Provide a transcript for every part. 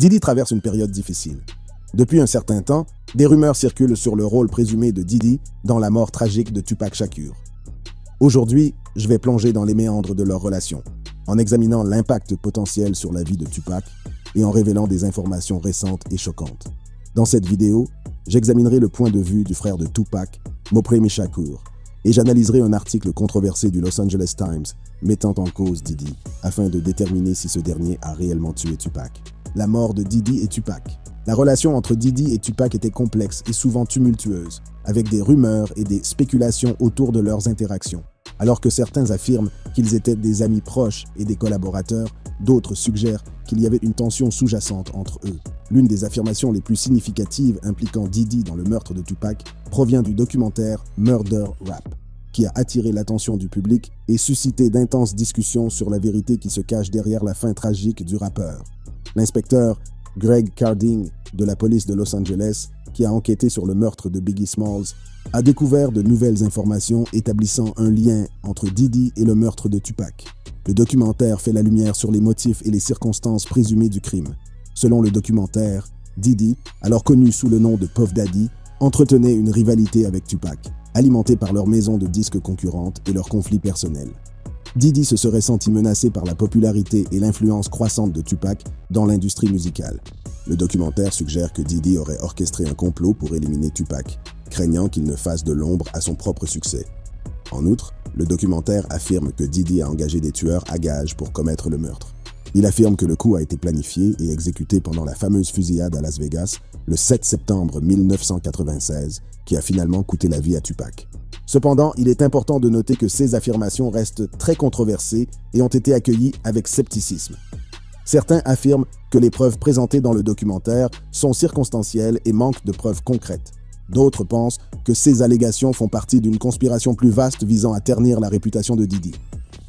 Diddy traverse une période difficile. Depuis un certain temps, des rumeurs circulent sur le rôle présumé de Diddy dans la mort tragique de Tupac Shakur. Aujourd'hui, je vais plonger dans les méandres de leur relation, en examinant l'impact potentiel sur la vie de Tupac et en révélant des informations récentes et choquantes. Dans cette vidéo, j'examinerai le point de vue du frère de Tupac, Mopreme Shakur, et j'analyserai un article controversé du Los Angeles Times mettant en cause Diddy, afin de déterminer si ce dernier a réellement tué Tupac. La mort de Diddy et Tupac. La relation entre Diddy et Tupac était complexe et souvent tumultueuse, avec des rumeurs et des spéculations autour de leurs interactions. Alors que certains affirment qu'ils étaient des amis proches et des collaborateurs, d'autres suggèrent qu'il y avait une tension sous-jacente entre eux. L'une des affirmations les plus significatives impliquant Diddy dans le meurtre de Tupac provient du documentaire Murder Rap, qui a attiré l'attention du public et suscité d'intenses discussions sur la vérité qui se cache derrière la fin tragique du rappeur. L'inspecteur Greg Carding de la police de Los Angeles, qui a enquêté sur le meurtre de Biggie Smalls, a découvert de nouvelles informations établissant un lien entre Diddy et le meurtre de Tupac. Le documentaire fait la lumière sur les motifs et les circonstances présumées du crime. Selon le documentaire, Diddy, alors connu sous le nom de Puff Daddy, entretenait une rivalité avec Tupac, alimentée par leurs maisons de disques concurrentes et leurs conflits personnels. Diddy se serait senti menacé par la popularité et l'influence croissante de Tupac dans l'industrie musicale. Le documentaire suggère que Diddy aurait orchestré un complot pour éliminer Tupac, craignant qu'il ne fasse de l'ombre à son propre succès. En outre, le documentaire affirme que Diddy a engagé des tueurs à gages pour commettre le meurtre. Il affirme que le coup a été planifié et exécuté pendant la fameuse fusillade à Las Vegas le 7 septembre 1996, qui a finalement coûté la vie à Tupac. Cependant, il est important de noter que ces affirmations restent très controversées et ont été accueillies avec scepticisme. Certains affirment que les preuves présentées dans le documentaire sont circonstancielles et manquent de preuves concrètes. D'autres pensent que ces allégations font partie d'une conspiration plus vaste visant à ternir la réputation de Diddy.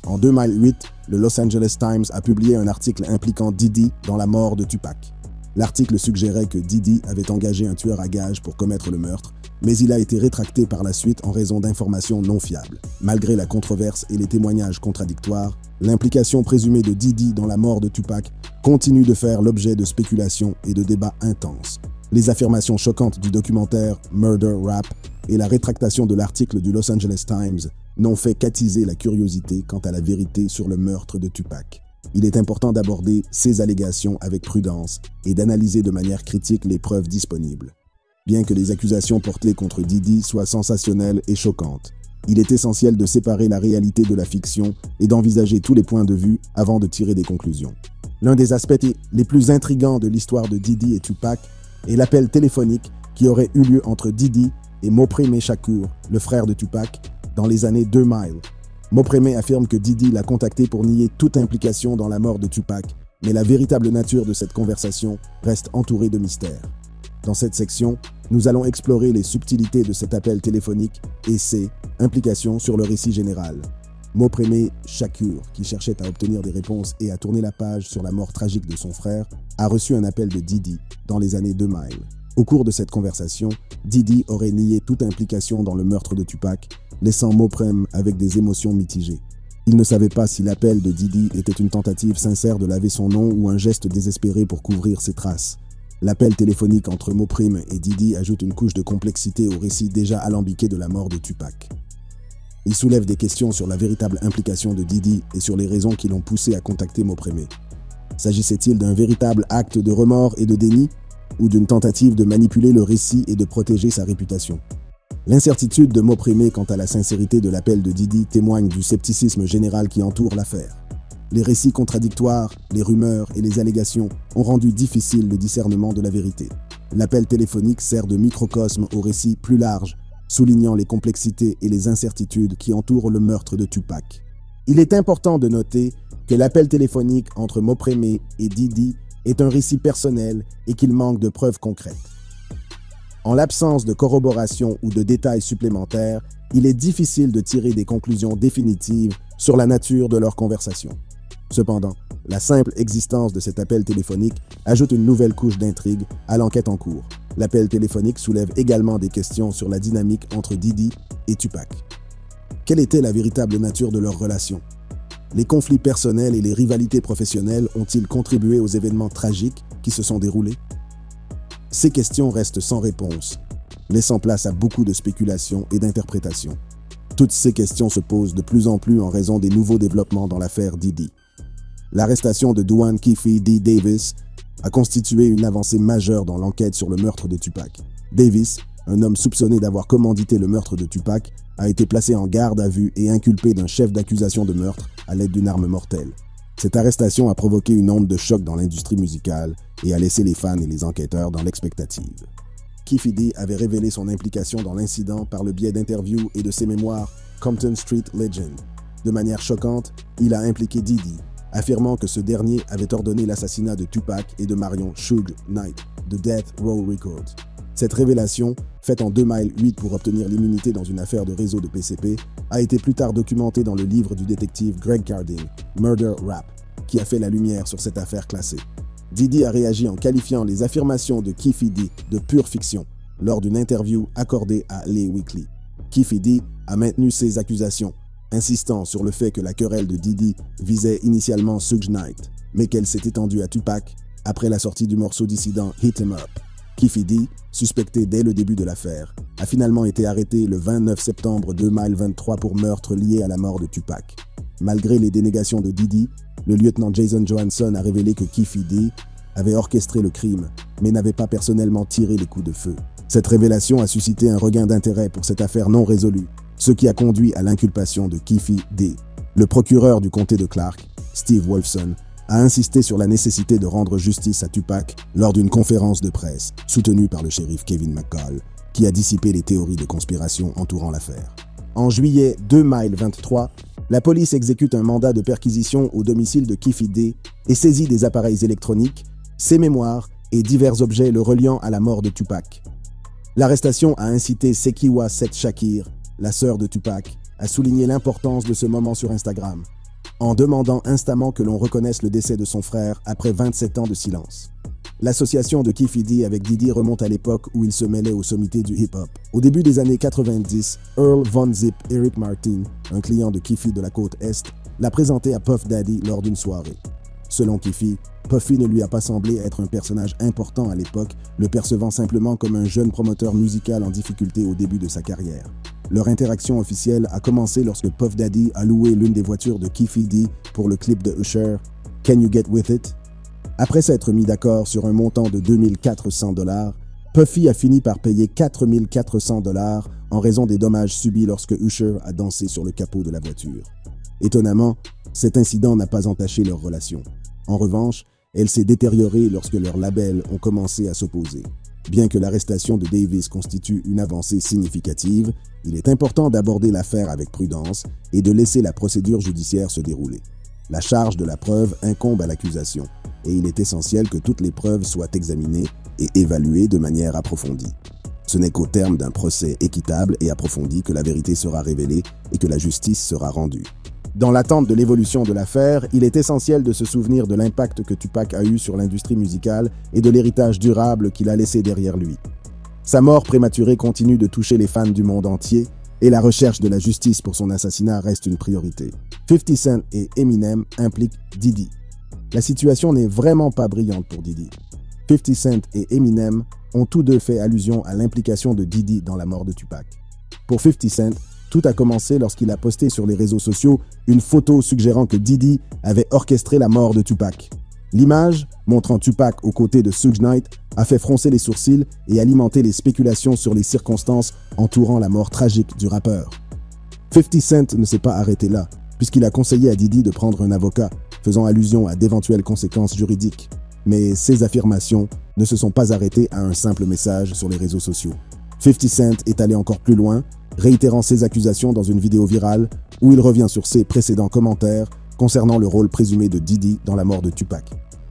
En 2008, le Los Angeles Times a publié un article impliquant Diddy dans la mort de Tupac. L'article suggérait que Diddy avait engagé un tueur à gages pour commettre le meurtre, mais il a été rétracté par la suite en raison d'informations non fiables. Malgré la controverse et les témoignages contradictoires, l'implication présumée de Diddy dans la mort de Tupac continue de faire l'objet de spéculations et de débats intenses. Les affirmations choquantes du documentaire Murder Rap et la rétractation de l'article du Los Angeles Times n'ont fait qu'attiser la curiosité quant à la vérité sur le meurtre de Tupac. Il est important d'aborder ces allégations avec prudence et d'analyser de manière critique les preuves disponibles. Bien que les accusations portées contre Diddy soient sensationnelles et choquantes, il est essentiel de séparer la réalité de la fiction et d'envisager tous les points de vue avant de tirer des conclusions. L'un des aspects les plus intrigants de l'histoire de Diddy et Tupac est l'appel téléphonique qui aurait eu lieu entre Diddy et Mopreme Shakur, le frère de Tupac, dans les années 2000. Mopreme affirme que Diddy l'a contacté pour nier toute implication dans la mort de Tupac, mais la véritable nature de cette conversation reste entourée de mystères. Dans cette section, nous allons explorer les subtilités de cet appel téléphonique et ses implications sur le récit général. Mopreme Shakur, qui cherchait à obtenir des réponses et à tourner la page sur la mort tragique de son frère, a reçu un appel de Diddy dans les années 2000. Au cours de cette conversation, Diddy aurait nié toute implication dans le meurtre de Tupac, laissant Mopreme avec des émotions mitigées. Il ne savait pas si l'appel de Diddy était une tentative sincère de laver son nom ou un geste désespéré pour couvrir ses traces. L'appel téléphonique entre Mopreme et Diddy ajoute une couche de complexité au récit déjà alambiqué de la mort de Tupac. Il soulève des questions sur la véritable implication de Diddy et sur les raisons qui l'ont poussé à contacter Mopreme. S'agissait-il d'un véritable acte de remords et de déni, ou d'une tentative de manipuler le récit et de protéger sa réputation? L'incertitude de Mopreme quant à la sincérité de l'appel de Diddy témoigne du scepticisme général qui entoure l'affaire. Les récits contradictoires, les rumeurs et les allégations ont rendu difficile le discernement de la vérité. L'appel téléphonique sert de microcosme au récit plus large, soulignant les complexités et les incertitudes qui entourent le meurtre de Tupac. Il est important de noter que l'appel téléphonique entre Mopreme et Diddy est un récit personnel et qu'il manque de preuves concrètes. En l'absence de corroboration ou de détails supplémentaires, il est difficile de tirer des conclusions définitives sur la nature de leur conversation. Cependant, la simple existence de cet appel téléphonique ajoute une nouvelle couche d'intrigue à l'enquête en cours. L'appel téléphonique soulève également des questions sur la dynamique entre Diddy et Tupac. Quelle était la véritable nature de leur relation? Les conflits personnels et les rivalités professionnelles ont-ils contribué aux événements tragiques qui se sont déroulées? Ces questions restent sans réponse, laissant place à beaucoup de spéculations et d'interprétations. Toutes ces questions se posent de plus en plus en raison des nouveaux développements dans l'affaire Diddy. L'arrestation de Duane Keffe D. Davis a constitué une avancée majeure dans l'enquête sur le meurtre de Tupac. Davis, un homme soupçonné d'avoir commandité le meurtre de Tupac, a été placé en garde à vue et inculpé d'un chef d'accusation de meurtre à l'aide d'une arme mortelle. Cette arrestation a provoqué une onde de choc dans l'industrie musicale et a laissé les fans et les enquêteurs dans l'expectative. Keffe D avait révélé son implication dans l'incident par le biais d'interviews et de ses mémoires Compton Street Legend. De manière choquante, il a impliqué Diddy, affirmant que ce dernier avait ordonné l'assassinat de Tupac et de Marion Suge Knight de Death Row Records. Cette révélation, faite en 2008 pour obtenir l'immunité dans une affaire de réseau de PCP, a été plus tard documentée dans le livre du détective Greg Carding, Murder Rap, qui a fait la lumière sur cette affaire classée. Diddy a réagi en qualifiant les affirmations de Keffe D de pure fiction lors d'une interview accordée à LA Weekly. Keffe D a maintenu ses accusations, insistant sur le fait que la querelle de Diddy visait initialement Suge Knight, mais qu'elle s'est étendue à Tupac après la sortie du morceau dissident Hit 'Em Up. Keffe D, suspecté dès le début de l'affaire, a finalement été arrêté le 29 septembre 2023 pour meurtre lié à la mort de Tupac. Malgré les dénégations de Diddy, le lieutenant Jason Johansson a révélé que Keffe D avait orchestré le crime, mais n'avait pas personnellement tiré les coups de feu. Cette révélation a suscité un regain d'intérêt pour cette affaire non résolue, ce qui a conduit à l'inculpation de Keffe D. Le procureur du comté de Clark, Steve Wolfson, a insisté sur la nécessité de rendre justice à Tupac lors d'une conférence de presse soutenue par le shérif Kevin McCall, qui a dissipé les théories de conspiration entourant l'affaire. En juillet 2023, la police exécute un mandat de perquisition au domicile de Keffe D et saisit des appareils électroniques, ses mémoires et divers objets le reliant à la mort de Tupac. L'arrestation a incité Sekiwa Seth Shakir, la sœur de Tupac, à souligner l'importance de ce moment sur Instagram, en demandant instamment que l'on reconnaisse le décès de son frère après 27 ans de silence. L'association de Keffe D avec Diddy remonte à l'époque où il se mêlait aux sommités du hip-hop. Au début des années 90, Earl Von Zip Eric Martin, un client de Keffe de la côte Est, l'a présenté à Puff Daddy lors d'une soirée. Selon Keffe, Puffy ne lui a pas semblé être un personnage important à l'époque, le percevant simplement comme un jeune promoteur musical en difficulté au début de sa carrière. Leur interaction officielle a commencé lorsque Puff Daddy a loué l'une des voitures de Keffe D pour le clip de Usher, Can You Get With It? Après s'être mis d'accord sur un montant de 2400 $, Puffy a fini par payer 4400 $ en raison des dommages subis lorsque Usher a dansé sur le capot de la voiture. Étonnamment, cet incident n'a pas entaché leur relation. En revanche, elle s'est détériorée lorsque leurs labels ont commencé à s'opposer. Bien que l'arrestation de Davis constitue une avancée significative, il est important d'aborder l'affaire avec prudence et de laisser la procédure judiciaire se dérouler. La charge de la preuve incombe à l'accusation, et il est essentiel que toutes les preuves soient examinées et évaluées de manière approfondie. Ce n'est qu'au terme d'un procès équitable et approfondi que la vérité sera révélée et que la justice sera rendue. Dans l'attente de l'évolution de l'affaire, il est essentiel de se souvenir de l'impact que Tupac a eu sur l'industrie musicale et de l'héritage durable qu'il a laissé derrière lui. Sa mort prématurée continue de toucher les fans du monde entier et la recherche de la justice pour son assassinat reste une priorité. 50 Cent et Eminem impliquent Diddy. La situation n'est vraiment pas brillante pour Diddy. 50 Cent et Eminem ont tous deux fait allusion à l'implication de Diddy dans la mort de Tupac. Pour 50 Cent, tout a commencé lorsqu'il a posté sur les réseaux sociaux une photo suggérant que Diddy avait orchestré la mort de Tupac. L'image, montrant Tupac aux côtés de Suge Knight, a fait froncer les sourcils et alimenter les spéculations sur les circonstances entourant la mort tragique du rappeur. 50 Cent ne s'est pas arrêté là, puisqu'il a conseillé à Diddy de prendre un avocat, faisant allusion à d'éventuelles conséquences juridiques. Mais ces affirmations ne se sont pas arrêtées à un simple message sur les réseaux sociaux. 50 Cent est allé encore plus loin, réitérant ses accusations dans une vidéo virale où il revient sur ses précédents commentaires concernant le rôle présumé de Diddy dans la mort de Tupac.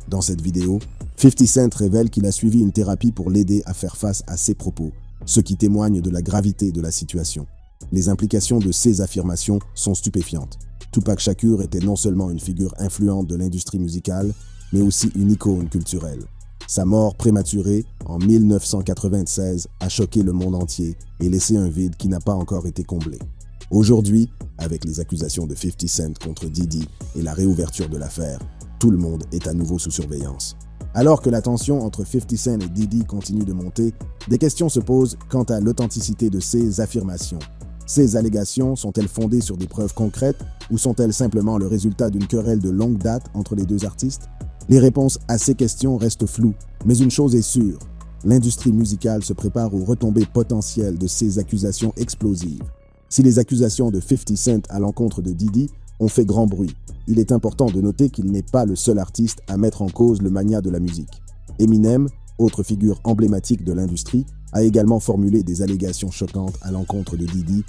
Dans cette vidéo, 50 Cent révèle qu'il a suivi une thérapie pour l'aider à faire face à ses propos, ce qui témoigne de la gravité de la situation. Les implications de ces affirmations sont stupéfiantes. Tupac Shakur était non seulement une figure influente de l'industrie musicale, mais aussi une icône culturelle. Sa mort prématurée, en 1996, a choqué le monde entier et laissé un vide qui n'a pas encore été comblé. Aujourd'hui, avec les accusations de 50 Cent contre Diddy et la réouverture de l'affaire, tout le monde est à nouveau sous surveillance. Alors que la tension entre 50 Cent et Diddy continue de monter, des questions se posent quant à l'authenticité de ces affirmations. Ces allégations sont-elles fondées sur des preuves concrètes ou sont-elles simplement le résultat d'une querelle de longue date entre les deux artistes? Les réponses à ces questions restent floues, mais une chose est sûre, l'industrie musicale se prépare aux retombées potentielles de ces accusations explosives. Si les accusations de 50 Cent à l'encontre de Diddy ont fait grand bruit, il est important de noter qu'il n'est pas le seul artiste à mettre en cause le mania de la musique. Eminem, autre figure emblématique de l'industrie, a également formulé des allégations choquantes à l'encontre de Diddy,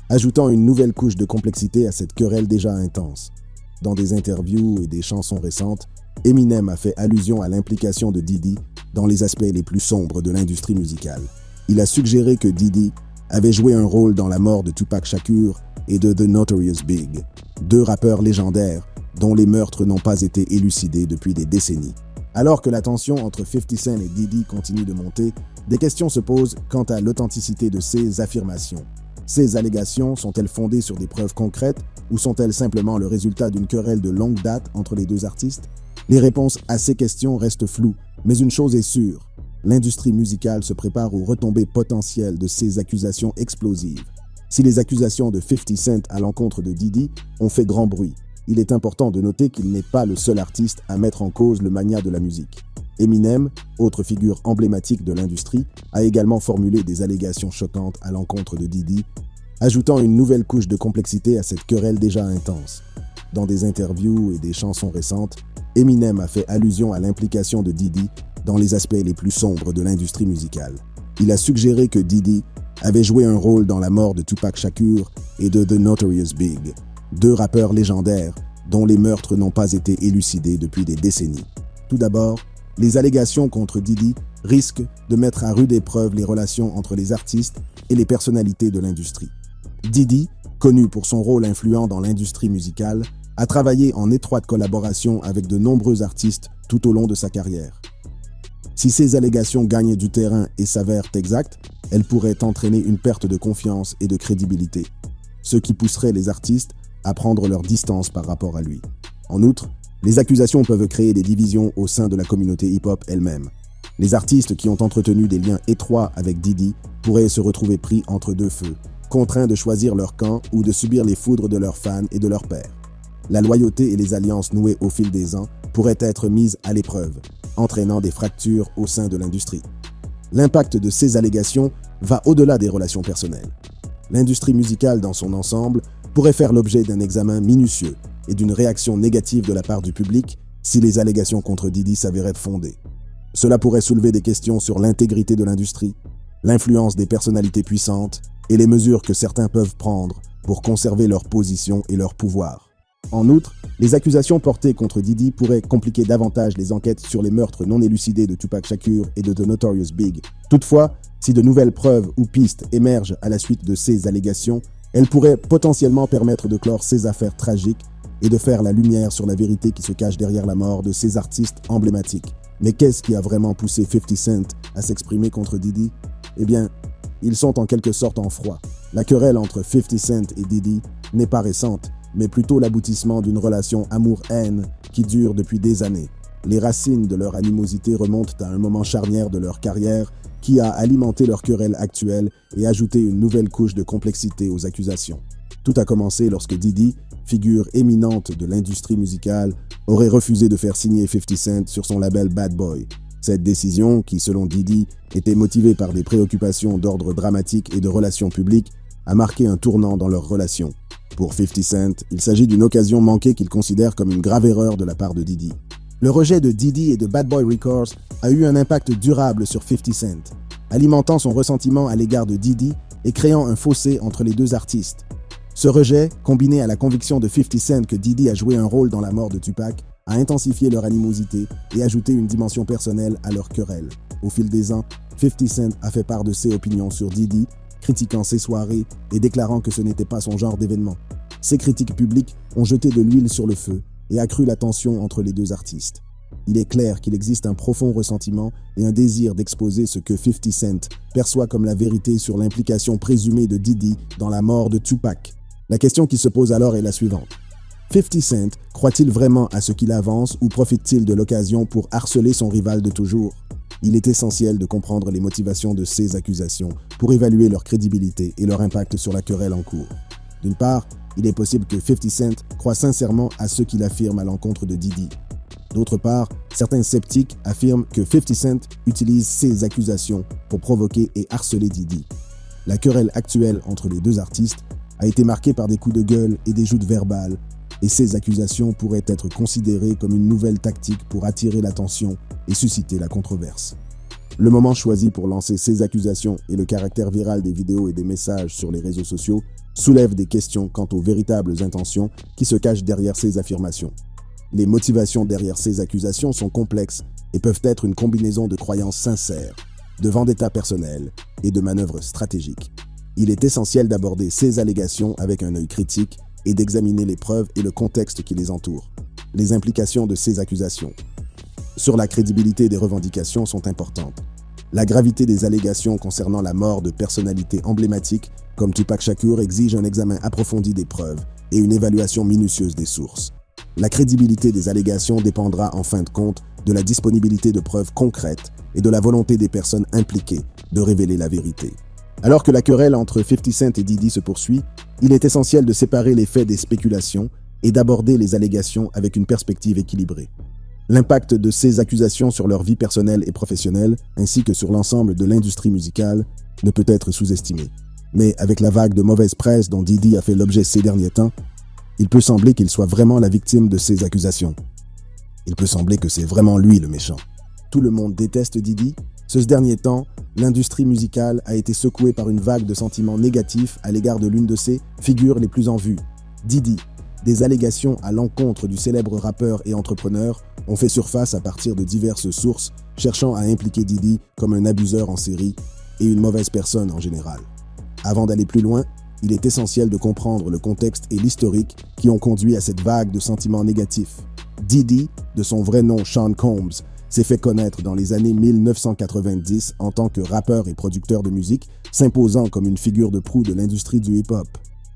ajoutant une nouvelle couche de complexité à cette querelle déjà intense. Dans des interviews et des chansons récentes, Eminem a fait allusion à l'implication de Diddy dans les aspects les plus sombres de l'industrie musicale. Il a suggéré que Diddy avait joué un rôle dans la mort de Tupac Shakur et de The Notorious Big, deux rappeurs légendaires dont les meurtres n'ont pas été élucidés depuis des décennies. Alors que la tension entre 50 Cent et Diddy continue de monter, des questions se posent quant à l'authenticité de ces affirmations. Ces allégations sont-elles fondées sur des preuves concrètes ou sont-elles simplement le résultat d'une querelle de longue date entre les deux artistes? Les réponses à ces questions restent floues, mais une chose est sûre, l'industrie musicale se prépare aux retombées potentielles de ces accusations explosives. Si les accusations de 50 Cent à l'encontre de Diddy ont fait grand bruit, il est important de noter qu'il n'est pas le seul artiste à mettre en cause le mania de la musique. Eminem, autre figure emblématique de l'industrie, a également formulé des allégations choquantes à l'encontre de Diddy, ajoutant une nouvelle couche de complexité à cette querelle déjà intense. Dans des interviews et des chansons récentes, Eminem a fait allusion à l'implication de Diddy dans les aspects les plus sombres de l'industrie musicale. Il a suggéré que Diddy avait joué un rôle dans la mort de Tupac Shakur et de The Notorious Big, deux rappeurs légendaires dont les meurtres n'ont pas été élucidés depuis des décennies. Tout d'abord, les allégations contre Diddy risquent de mettre à rude épreuve les relations entre les artistes et les personnalités de l'industrie. Diddy, connu pour son rôle influent dans l'industrie musicale, a travaillé en étroite collaboration avec de nombreux artistes tout au long de sa carrière. Si ces allégations gagnent du terrain et s'avèrent exactes, elles pourraient entraîner une perte de confiance et de crédibilité, ce qui pousserait les artistes à prendre leur distance par rapport à lui. En outre, les accusations peuvent créer des divisions au sein de la communauté hip-hop elle-même. Les artistes qui ont entretenu des liens étroits avec Diddy pourraient se retrouver pris entre deux feux, contraints de choisir leur camp ou de subir les foudres de leurs fans et de leurs pairs. La loyauté et les alliances nouées au fil des ans pourraient être mises à l'épreuve, entraînant des fractures au sein de l'industrie. L'impact de ces allégations va au-delà des relations personnelles. L'industrie musicale dans son ensemble pourrait faire l'objet d'un examen minutieux et d'une réaction négative de la part du public si les allégations contre Diddy s'avéraient fondées. Cela pourrait soulever des questions sur l'intégrité de l'industrie, l'influence des personnalités puissantes et les mesures que certains peuvent prendre pour conserver leur position et leur pouvoir. En outre, les accusations portées contre Diddy pourraient compliquer davantage les enquêtes sur les meurtres non élucidés de Tupac Shakur et de The Notorious Big. Toutefois, si de nouvelles preuves ou pistes émergent à la suite de ces allégations, elles pourraient potentiellement permettre de clore ces affaires tragiques et de faire la lumière sur la vérité qui se cache derrière la mort de ces artistes emblématiques. Mais qu'est-ce qui a vraiment poussé 50 Cent à s'exprimer contre Diddy? Eh bien, ils sont en quelque sorte en froid. La querelle entre 50 Cent et Diddy n'est pas récente, mais plutôt l'aboutissement d'une relation amour-haine qui dure depuis des années. Les racines de leur animosité remontent à un moment charnière de leur carrière qui a alimenté leur querelle actuelle et ajouté une nouvelle couche de complexité aux accusations. Tout a commencé lorsque Diddy, figure éminente de l'industrie musicale, aurait refusé de faire signer 50 Cent sur son label Bad Boy. Cette décision, qui selon Diddy était motivée par des préoccupations d'ordre dramatique et de relations publiques, a marqué un tournant dans leur relation. Pour 50 Cent, il s'agit d'une occasion manquée qu'il considère comme une grave erreur de la part de Diddy. Le rejet de Diddy et de Bad Boy Records a eu un impact durable sur 50 Cent, alimentant son ressentiment à l'égard de Diddy et créant un fossé entre les deux artistes. Ce rejet, combiné à la conviction de 50 Cent que Diddy a joué un rôle dans la mort de Tupac, a intensifié leur animosité et ajouté une dimension personnelle à leur querelle. Au fil des ans, 50 Cent a fait part de ses opinions sur Diddy, critiquant ses soirées et déclarant que ce n'était pas son genre d'événement. Ces critiques publiques ont jeté de l'huile sur le feu et accru la tension entre les deux artistes. Il est clair qu'il existe un profond ressentiment et un désir d'exposer ce que 50 Cent perçoit comme la vérité sur l'implication présumée de Diddy dans la mort de Tupac. La question qui se pose alors est la suivante. 50 Cent croit-il vraiment à ce qu'il avance ou profite-t-il de l'occasion pour harceler son rival de toujours? Il est essentiel de comprendre les motivations de ces accusations pour évaluer leur crédibilité et leur impact sur la querelle en cours. D'une part, il est possible que 50 Cent croit sincèrement à ce qu'il affirme à l'encontre de Diddy. D'autre part, certains sceptiques affirment que 50 Cent utilise ces accusations pour provoquer et harceler Diddy. La querelle actuelle entre les deux artistes a été marquée par des coups de gueule et des joutes verbales, et ces accusations pourraient être considérées comme une nouvelle tactique pour attirer l'attention et susciter la controverse. Le moment choisi pour lancer ces accusations et le caractère viral des vidéos et des messages sur les réseaux sociaux soulèvent des questions quant aux véritables intentions qui se cachent derrière ces affirmations. Les motivations derrière ces accusations sont complexes et peuvent être une combinaison de croyances sincères, de vendetta personnelle et de manœuvres stratégiques. Il est essentiel d'aborder ces allégations avec un œil critique et d'examiner les preuves et le contexte qui les entourent. Les implications de ces accusations sur la crédibilité des revendications sont importantes. La gravité des allégations concernant la mort de personnalités emblématiques comme Tupac Shakur exige un examen approfondi des preuves et une évaluation minutieuse des sources. La crédibilité des allégations dépendra en fin de compte de la disponibilité de preuves concrètes et de la volonté des personnes impliquées de révéler la vérité. Alors que la querelle entre 50 Cent et Diddy se poursuit, il est essentiel de séparer les faits des spéculations et d'aborder les allégations avec une perspective équilibrée. L'impact de ces accusations sur leur vie personnelle et professionnelle, ainsi que sur l'ensemble de l'industrie musicale, ne peut être sous-estimé. Mais avec la vague de mauvaise presse dont Diddy a fait l'objet ces derniers temps, il peut sembler qu'il soit vraiment la victime de ces accusations. Il peut sembler que c'est vraiment lui le méchant. Tout le monde déteste Diddy. Ce dernier temps, l'industrie musicale a été secouée par une vague de sentiments négatifs à l'égard de l'une de ses figures les plus en vue, Diddy. Des allégations à l'encontre du célèbre rappeur et entrepreneur ont fait surface à partir de diverses sources cherchant à impliquer Diddy comme un abuseur en série et une mauvaise personne en général. Avant d'aller plus loin, il est essentiel de comprendre le contexte et l'historique qui ont conduit à cette vague de sentiments négatifs. Diddy, de son vrai nom Sean Combs, s'est fait connaître dans les années 1990 en tant que rappeur et producteur de musique, s'imposant comme une figure de proue de l'industrie du hip-hop.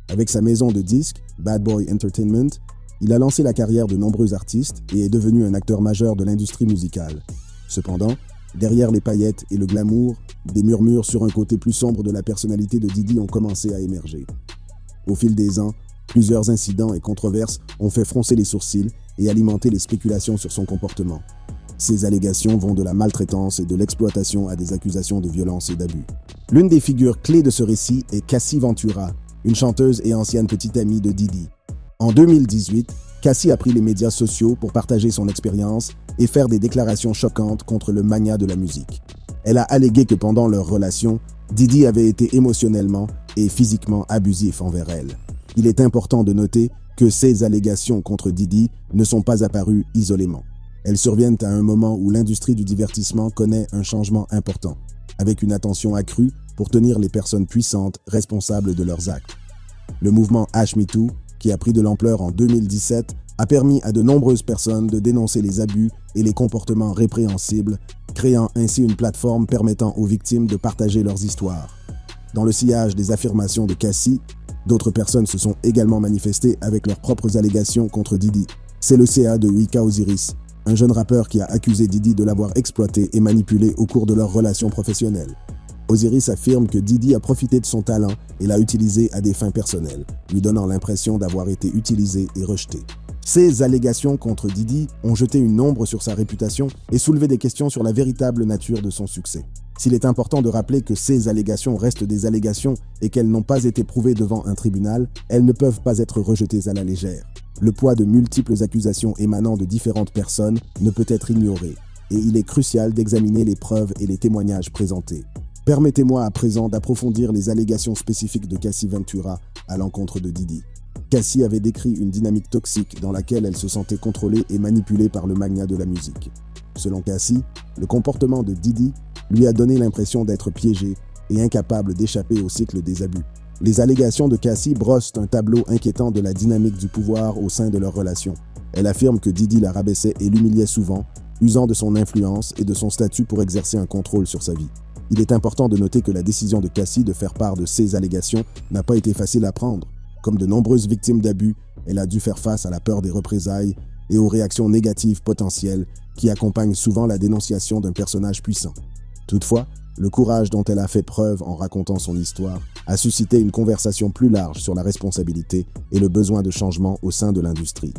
Avec sa maison de disques, Bad Boy Entertainment, il a lancé la carrière de nombreux artistes et est devenu un acteur majeur de l'industrie musicale. Cependant, derrière les paillettes et le glamour, des murmures sur un côté plus sombre de la personnalité de Diddy ont commencé à émerger. Au fil des ans, plusieurs incidents et controverses ont fait froncer les sourcils et alimenter les spéculations sur son comportement. Ces allégations vont de la maltraitance et de l'exploitation à des accusations de violence et d'abus. L'une des figures clés de ce récit est Cassie Ventura, une chanteuse et ancienne petite amie de Diddy. En 2018, Cassie a pris les médias sociaux pour partager son expérience et faire des déclarations choquantes contre le magnat de la musique. Elle a allégué que pendant leur relation, Diddy avait été émotionnellement et physiquement abusif envers elle. Il est important de noter que ces allégations contre Diddy ne sont pas apparues isolément. Elles surviennent à un moment où l'industrie du divertissement connaît un changement important, avec une attention accrue pour tenir les personnes puissantes responsables de leurs actes. Le mouvement #MeToo, qui a pris de l'ampleur en 2017, a permis à de nombreuses personnes de dénoncer les abus et les comportements répréhensibles, créant ainsi une plateforme permettant aux victimes de partager leurs histoires. Dans le sillage des affirmations de Cassie, d'autres personnes se sont également manifestées avec leurs propres allégations contre Diddy. C'est le CA de Wika Osiris, un jeune rappeur qui a accusé Diddy de l'avoir exploité et manipulé au cours de leur relation professionnelle. Osiris affirme que Diddy a profité de son talent et l'a utilisé à des fins personnelles, lui donnant l'impression d'avoir été utilisé et rejeté. Ces allégations contre Diddy ont jeté une ombre sur sa réputation et soulevé des questions sur la véritable nature de son succès. S'il est important de rappeler que ces allégations restent des allégations et qu'elles n'ont pas été prouvées devant un tribunal, elles ne peuvent pas être rejetées à la légère. Le poids de multiples accusations émanant de différentes personnes ne peut être ignoré, et il est crucial d'examiner les preuves et les témoignages présentés. Permettez-moi à présent d'approfondir les allégations spécifiques de Cassie Ventura à l'encontre de Diddy. Cassie avait décrit une dynamique toxique dans laquelle elle se sentait contrôlée et manipulée par le magnat de la musique. Selon Cassie, le comportement de Diddy lui a donné l'impression d'être piégé et incapable d'échapper au cycle des abus. Les allégations de Cassie brossent un tableau inquiétant de la dynamique du pouvoir au sein de leur relation. Elle affirme que Diddy la rabaissait et l'humiliait souvent, usant de son influence et de son statut pour exercer un contrôle sur sa vie. Il est important de noter que la décision de Cassie de faire part de ces allégations n'a pas été facile à prendre. Comme de nombreuses victimes d'abus, elle a dû faire face à la peur des représailles et aux réactions négatives potentielles qui accompagnent souvent la dénonciation d'un personnage puissant. Toutefois, le courage dont elle a fait preuve en racontant son histoire a suscité une conversation plus large sur la responsabilité et le besoin de changement au sein de l'industrie.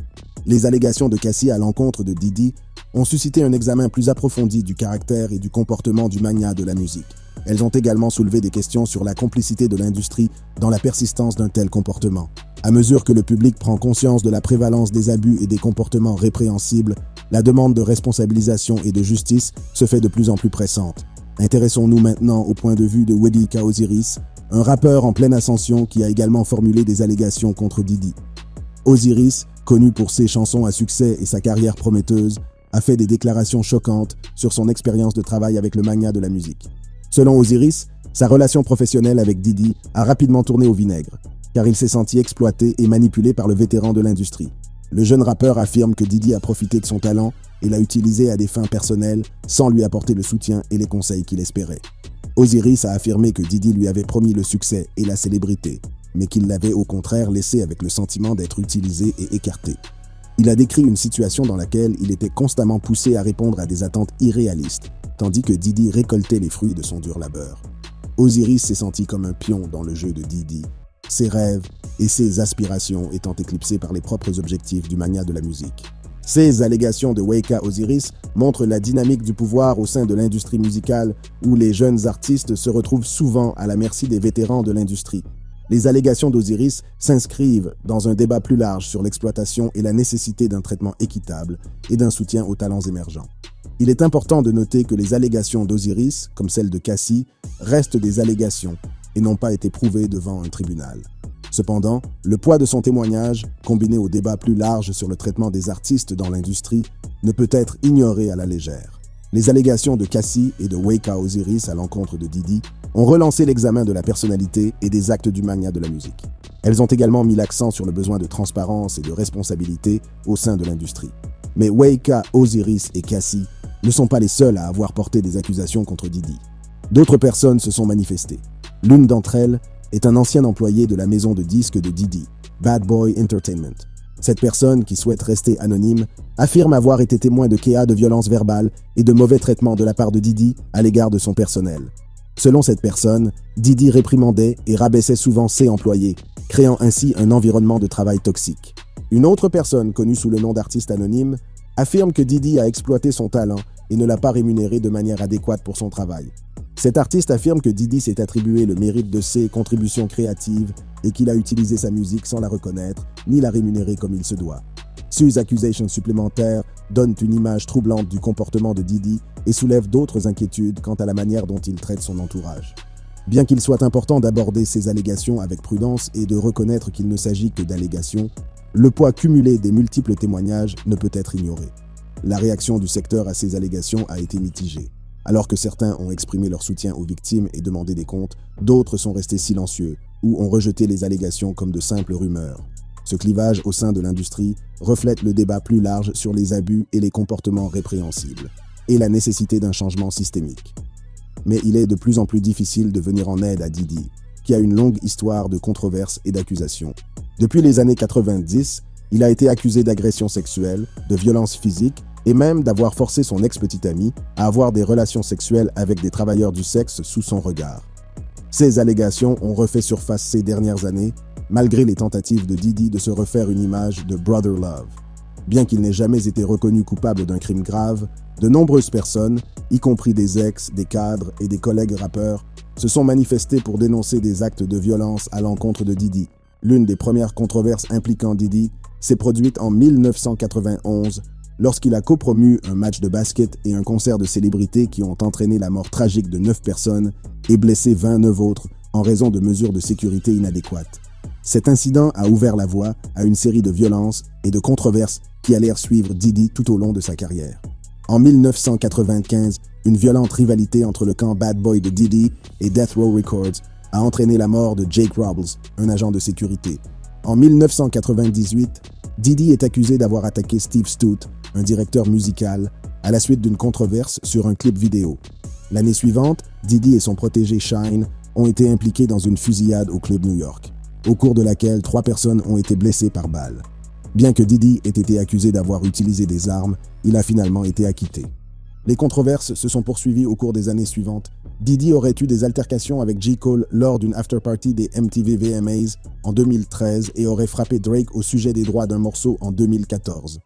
Les allégations de Cassie à l'encontre de Diddy ont suscité un examen plus approfondi du caractère et du comportement du magnat de la musique. Elles ont également soulevé des questions sur la complicité de l'industrie dans la persistance d'un tel comportement. À mesure que le public prend conscience de la prévalence des abus et des comportements répréhensibles, la demande de responsabilisation et de justice se fait de plus en plus pressante. Intéressons-nous maintenant au point de vue de Weka Osiris, un rappeur en pleine ascension qui a également formulé des allégations contre Diddy. Osiris, connu pour ses chansons à succès et sa carrière prometteuse, a fait des déclarations choquantes sur son expérience de travail avec le magnat de la musique. Selon Osiris, sa relation professionnelle avec Diddy a rapidement tourné au vinaigre, car il s'est senti exploité et manipulé par le vétéran de l'industrie. Le jeune rappeur affirme que Diddy a profité de son talent et l'a utilisé à des fins personnelles sans lui apporter le soutien et les conseils qu'il espérait. Osiris a affirmé que Diddy lui avait promis le succès et la célébrité, mais qu'il l'avait au contraire laissé avec le sentiment d'être utilisé et écarté. Il a décrit une situation dans laquelle il était constamment poussé à répondre à des attentes irréalistes, tandis que Diddy récoltait les fruits de son dur labeur. Osiris s'est senti comme un pion dans le jeu de Diddy, ses rêves et ses aspirations étant éclipsés par les propres objectifs du magnat de la musique. Ces allégations de Weka Osiris montrent la dynamique du pouvoir au sein de l'industrie musicale où les jeunes artistes se retrouvent souvent à la merci des vétérans de l'industrie. Les allégations d'Osiris s'inscrivent dans un débat plus large sur l'exploitation et la nécessité d'un traitement équitable et d'un soutien aux talents émergents. Il est important de noter que les allégations d'Osiris, comme celles de Cassie, restent des allégations et n'ont pas été prouvées devant un tribunal. Cependant, le poids de son témoignage, combiné au débat plus large sur le traitement des artistes dans l'industrie, ne peut être ignoré à la légère. Les allégations de Cassie et de Weka Osiris à l'encontre de Diddy ont relancé l'examen de la personnalité et des actes du magnat de la musique. Elles ont également mis l'accent sur le besoin de transparence et de responsabilité au sein de l'industrie. Mais Weka Osiris et Cassie ne sont pas les seuls à avoir porté des accusations contre Diddy. D'autres personnes se sont manifestées. L'une d'entre elles est un ancien employé de la maison de disques de Diddy, Bad Boy Entertainment. Cette personne, qui souhaite rester anonyme, affirme avoir été témoin de cas de violence verbale et de mauvais traitements de la part de Diddy à l'égard de son personnel. Selon cette personne, Diddy réprimandait et rabaissait souvent ses employés, créant ainsi un environnement de travail toxique. Une autre personne, connue sous le nom d'artiste anonyme, affirme que Diddy a exploité son talent et ne l'a pas rémunéré de manière adéquate pour son travail. Cet artiste affirme que Diddy s'est attribué le mérite de ses contributions créatives et qu'il a utilisé sa musique sans la reconnaître ni la rémunérer comme il se doit. Ces accusations supplémentaires donnent une image troublante du comportement de Diddy et soulèvent d'autres inquiétudes quant à la manière dont il traite son entourage. Bien qu'il soit important d'aborder ces allégations avec prudence et de reconnaître qu'il ne s'agit que d'allégations, le poids cumulé des multiples témoignages ne peut être ignoré. La réaction du secteur à ces allégations a été mitigée. Alors que certains ont exprimé leur soutien aux victimes et demandé des comptes, d'autres sont restés silencieux ou ont rejeté les allégations comme de simples rumeurs. Ce clivage au sein de l'industrie reflète le débat plus large sur les abus et les comportements répréhensibles, et la nécessité d'un changement systémique. Mais il est de plus en plus difficile de venir en aide à Diddy, qui a une longue histoire de controverses et d'accusations. Depuis les années 90, il a été accusé d'agression sexuelle, de violence physique et même d'avoir forcé son ex-petite amie à avoir des relations sexuelles avec des travailleurs du sexe sous son regard. Ces allégations ont refait surface ces dernières années, malgré les tentatives de Diddy de se refaire une image de Brother Love. Bien qu'il n'ait jamais été reconnu coupable d'un crime grave, de nombreuses personnes, y compris des ex, des cadres et des collègues rappeurs, se sont manifestées pour dénoncer des actes de violence à l'encontre de Diddy. L'une des premières controverses impliquant Diddy s'est produite en 1991 lorsqu'il a copromu un match de basket et un concert de célébrités qui ont entraîné la mort tragique de 9 personnes et blessé 29 autres en raison de mesures de sécurité inadéquates. Cet incident a ouvert la voie à une série de violences et de controverses qui allèrent suivre Diddy tout au long de sa carrière. En 1995, une violente rivalité entre le camp Bad Boy de Diddy et Death Row Records a entraîné la mort de Jake Robles, un agent de sécurité. En 1998, Diddy est accusé d'avoir attaqué Steve Stute, un directeur musical, à la suite d'une controverse sur un clip vidéo. L'année suivante, Diddy et son protégé Shine ont été impliqués dans une fusillade au Club New York. au cours de laquelle 3 personnes ont été blessées par balle. Bien que Diddy ait été accusé d'avoir utilisé des armes, il a finalement été acquitté. Les controverses se sont poursuivies au cours des années suivantes. Diddy aurait eu des altercations avec J. Cole lors d'une after-party des MTV VMAs en 2013 et aurait frappé Drake au sujet des droits d'un morceau en 2014.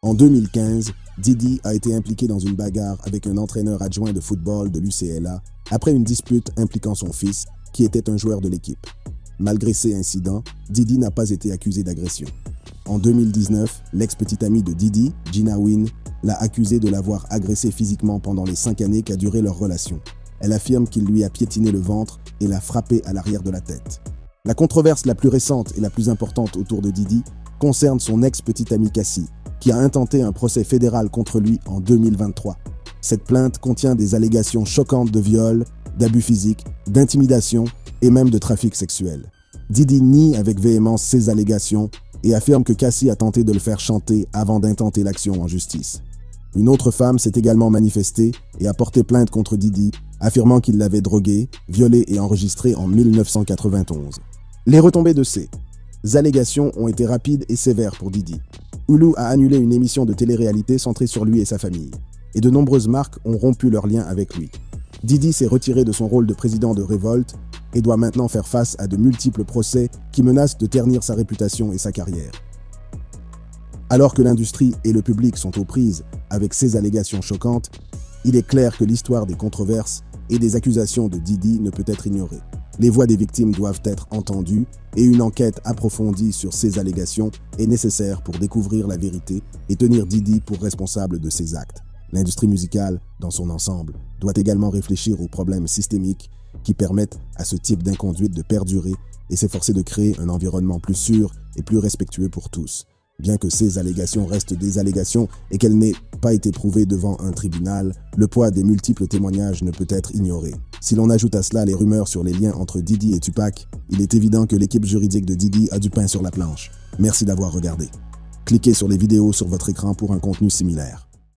En 2015, Diddy a été impliqué dans une bagarre avec un entraîneur adjoint de football de l'UCLA après une dispute impliquant son fils, qui était un joueur de l'équipe. Malgré ces incidents, Diddy n'a pas été accusé d'agression. En 2019, l'ex-petite amie de Diddy, Gina Wynn, l'a accusé de l'avoir agressé physiquement pendant les 5 années qu'a duré leur relation. Elle affirme qu'il lui a piétiné le ventre et l'a frappé à l'arrière de la tête. La controverse la plus récente et la plus importante autour de Diddy concerne son ex-petite amie Cassie, qui a intenté un procès fédéral contre lui en 2023. Cette plainte contient des allégations choquantes de viol, d'abus physiques, d'intimidation et même de trafic sexuel. Diddy nie avec véhémence ces allégations et affirme que Cassie a tenté de le faire chanter avant d'intenter l'action en justice. Une autre femme s'est également manifestée et a porté plainte contre Diddy, affirmant qu'il l'avait droguée, violée et enregistrée en 1991. Les retombées de ces allégations ont été rapides et sévères pour Diddy. Hulu a annulé une émission de télé-réalité centrée sur lui et sa famille, et de nombreuses marques ont rompu leur lien avec lui. Diddy s'est retiré de son rôle de président de Revolt et doit maintenant faire face à de multiples procès qui menacent de ternir sa réputation et sa carrière. Alors que l'industrie et le public sont aux prises avec ces allégations choquantes, il est clair que l'histoire des controverses et des accusations de Diddy ne peut être ignorée. Les voix des victimes doivent être entendues et une enquête approfondie sur ces allégations est nécessaire pour découvrir la vérité et tenir Diddy pour responsable de ses actes. L'industrie musicale, dans son ensemble, doit également réfléchir aux problèmes systémiques qui permettent à ce type d'inconduite de perdurer et s'efforcer de créer un environnement plus sûr et plus respectueux pour tous. Bien que ces allégations restent des allégations et qu'elles n'aient pas été prouvées devant un tribunal, le poids des multiples témoignages ne peut être ignoré. Si l'on ajoute à cela les rumeurs sur les liens entre Diddy et Tupac, il est évident que l'équipe juridique de Diddy a du pain sur la planche. Merci d'avoir regardé. Cliquez sur les vidéos sur votre écran pour un contenu similaire.